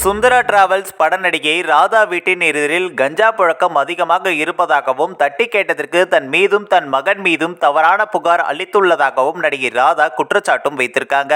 Sundara travels பட நடிகை ராதா வீட்டின் எதிரில் கஞ்சா புழக்கம் அதிகமாக இருப்பதாகவும் தட்டி கேட்டதற்கு தன் மீதும் தன் மகன் மீதும் தவறான புகார் அளித்துள்ளதாகவும் நடிகை ராதா குற்றச்சாட்டும் வைத்திருக்காங்க.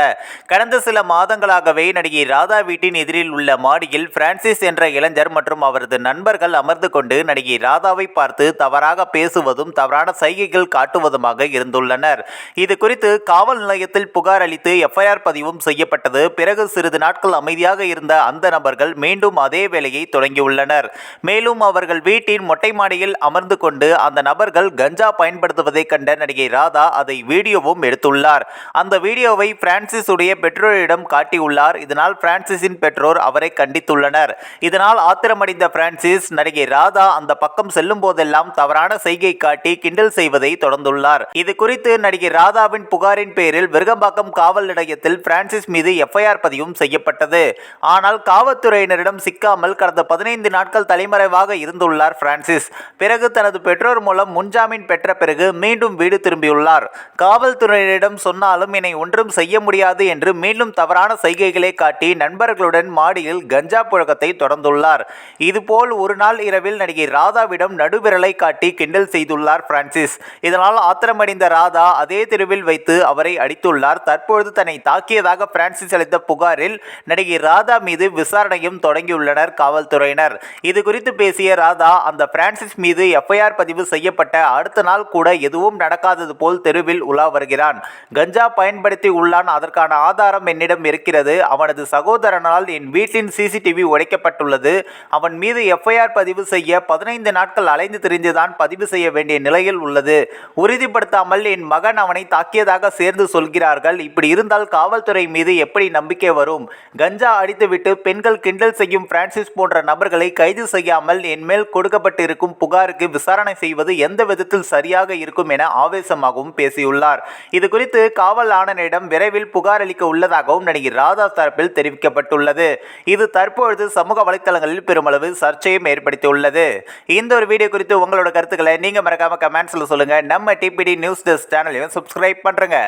கடந்த சில மாதங்களாகவே நடிகை ராதா வீட்டின் எதிரில் உள்ள மாடியில் பிரான்சிஸ் என்ற இளைஞர் மற்றும் அவரது நண்பர்கள் அமர்ந்து கொண்டு நடிகை ராதாவை பார்த்து தவறாக பேசுவதும் தவறான சைகைகள் காட்டுவதுமாக இருந்துள்ளனர். இது குறித்து காவல் நிலையத்தில் புகார் அளித்து எஃப்ஐஆர் பதிவும் செய்யப்பட்டது. பிறகு சிறிது நாட்கள் அமைதியாக இருந்த அந்த நபர்கள் மீண்டும் அதே வேலையை தொடங்கியுள்ளனர். மேலும் அவர்கள் வீட்டின் மொட்டை மாடியில் அமர்ந்து கொண்டு அந்த நபர்கள் கஞ்சா பயன்படுத்துவதை கண்ட நடிகை ராதா அதை வீடியோவும் எடுத்துள்ளார். அந்த வீடியோவை பிரான்சிஸ் உடைய பெற்றோரிடம் காட்டியுள்ளார். இதனால் பிரான்சிஸின் பெற்றோர் அவரை கண்டித்துள்ளனர். இதனால் ஆத்திரமடைந்த பிரான்சிஸ் நடிகை ராதா அந்த பக்கம் செல்லும் போதெல்லாம் தவறான செய்கை காட்டி கிண்டல் செய்வதை தொடர்ந்துள்ளார். இது குறித்து நடிகை ராதாவின் புகாரின் பேரில் விருகம்பாக்கம் காவல் நிலையத்தில் பிரான்சிஸ் மீது எஃப்ஐஆர் பதிவும் செய்யப்பட்டது. ஆனால் காவல்துறையினரிடம் சிக்காமல் கடந்த 15 நாட்கள் தலைமறைவாக இருந்துள்ளார் பிரான்சிஸ். பிறகு தனது பெற்றோர் மூலம் முன்ஜாமீன் பெற்ற பிறகு மீண்டும் வீடு திரும்பியுள்ளார். காவல்துறையினரிடம் சொன்னாலும் என்னை ஒன்றும் செய்ய முடியாது என்று மீண்டும் தவறான சைகைகளை காட்டி நண்பர்களுடன் மாடியில் கஞ்சா புழக்கத்தை தொடர்ந்துள்ளார். இதுபோல் ஒரு நாள் இரவில் நடிகை ராதாவிடம் நடுவிரலை காட்டி கிண்டல் செய்துள்ளார் பிரான்சிஸ். இதனால் ஆத்திரமடைந்த ராதா அதே தெருவில் வைத்து அவரை அடித்துள்ளார். தற்பொழுது தன்னை தாக்கியதாக பிரான்சிஸ் அளித்த புகாரில் நடிகை ராதா மீது விசாரணையும் தொடங்கியுள்ளனர் காவல்துறையினர். இது குறித்து பேசிய ராதா அந்த பிரான்சிஸ் மீது எஃப்ஐஆர் பதிவு செய்யப்பட்ட அடுத்த நாள் கூட எதுவும் நடக்காதது போல் தெருவில் உலா வருகிறான். கஞ்சா பயன்படுத்தி உள்ளான். அதற்கான ஆதாரம் என்னிடம் இருக்கிறது. அவனது சகோதரனால் என் வீட்டின் சிசிடிவி உடைக்கப்பட்டுள்ளது. அவன் மீது எஃப்ஐஆர் பதிவு செய்ய 15 நாட்கள் அலைந்து திரிந்துதான் பதிவு செய்ய வேண்டிய நிலையில் உள்ளது. உறுதிப்படுத்தாமல் என் மகன் அவனை தாக்கியதாக சேர்ந்து சொல்கிறார்கள். இப்படி இருந்தால் காவல்துறை மீது எப்படி நம்பிக்கை வரும்? கஞ்சா அடித்துவிட்டு பெண்கள் கிண்டல் செய்யும் பிரான்சிஸ் போன்ற நபர்களை கைது செய்யாமல் என் மேல் கொடுக்கப்பட்டிருக்கும் புகாருக்கு விசாரணை செய்வது எந்த விதத்தில் சரியாக இருக்கும் என ஆவேசமாகவும் பேசியுள்ளார். இது குறித்து காவல் ஆணையரிடம் விரைவில் புகார் அளிக்க உள்ளதாகவும் நடிகை ராதா தரப்பில் தெரிவிக்கப்பட்டுள்ளது. இது தற்பொழுது சமூக வலைதளங்களில் பெருமளவு சர்ச்சையும் ஏற்படுத்தியுள்ளது. இந்த ஒரு வீடியோ குறித்து உங்களோட கருத்துக்களை நீங்க மறக்காம கமெண்ட்ஸ்ல சொல்லுங்க. நம்ம டிபிடி நியூஸ் டெஸ்க் சேனலையும் சப்ஸ்கிரைப் பண்றங்க.